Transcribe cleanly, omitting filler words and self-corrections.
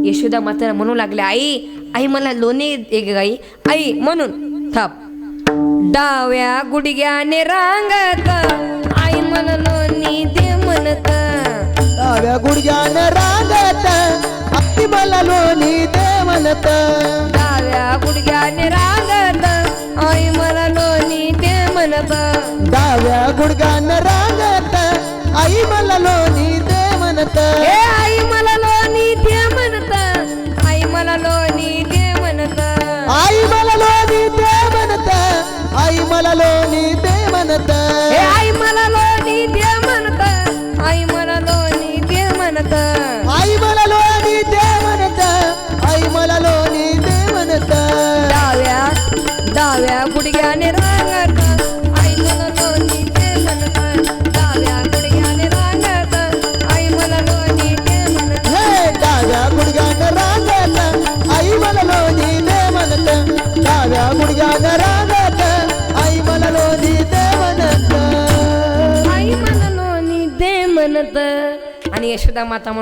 यशोदा माता म्हणू लागल्या, आई आई मला लोणी दे ग आई. आई म्हणून थाप डाव्या गुडघ्याने रांगत आई मला लोणी दे म्हणत. डाव्या गुडघ्याने रांगत आई मला लोणी दे म्हणत. डाव्या गुडघ्याने रांगत आई मला लोणी दे म्हणत. डाव्या गुडघ्याने रांगत आई मला लोणी दे म्हणत. हे आई मला लोणी दे म्हणत. आई मला लोणी दे म्हणत. आई मला लोणी दे म्हणत. आई मला लोणी दे म्हणत. हे आई मला लोणी दे म्हणत. आई मला लोणी दे म्हणत. आई मला लोणी दे म्हणत. आई मला लोणी दे म्हणत. डाव्या डाव्या गुडघ्याने रांगत आई मला लोणी दे म्हणत. डाव्या गुडघ्याने रांगत आई मला लोणी दे म्हणत. हे डाव्या गुडघ्याने रांगत आई मला लोणी दे म्हणत. डाव्या गुडघ्याने रांगत आई मला लोणी दे म्हणत. आई मला लोणी दे म्हणत. आणि यशोदा माता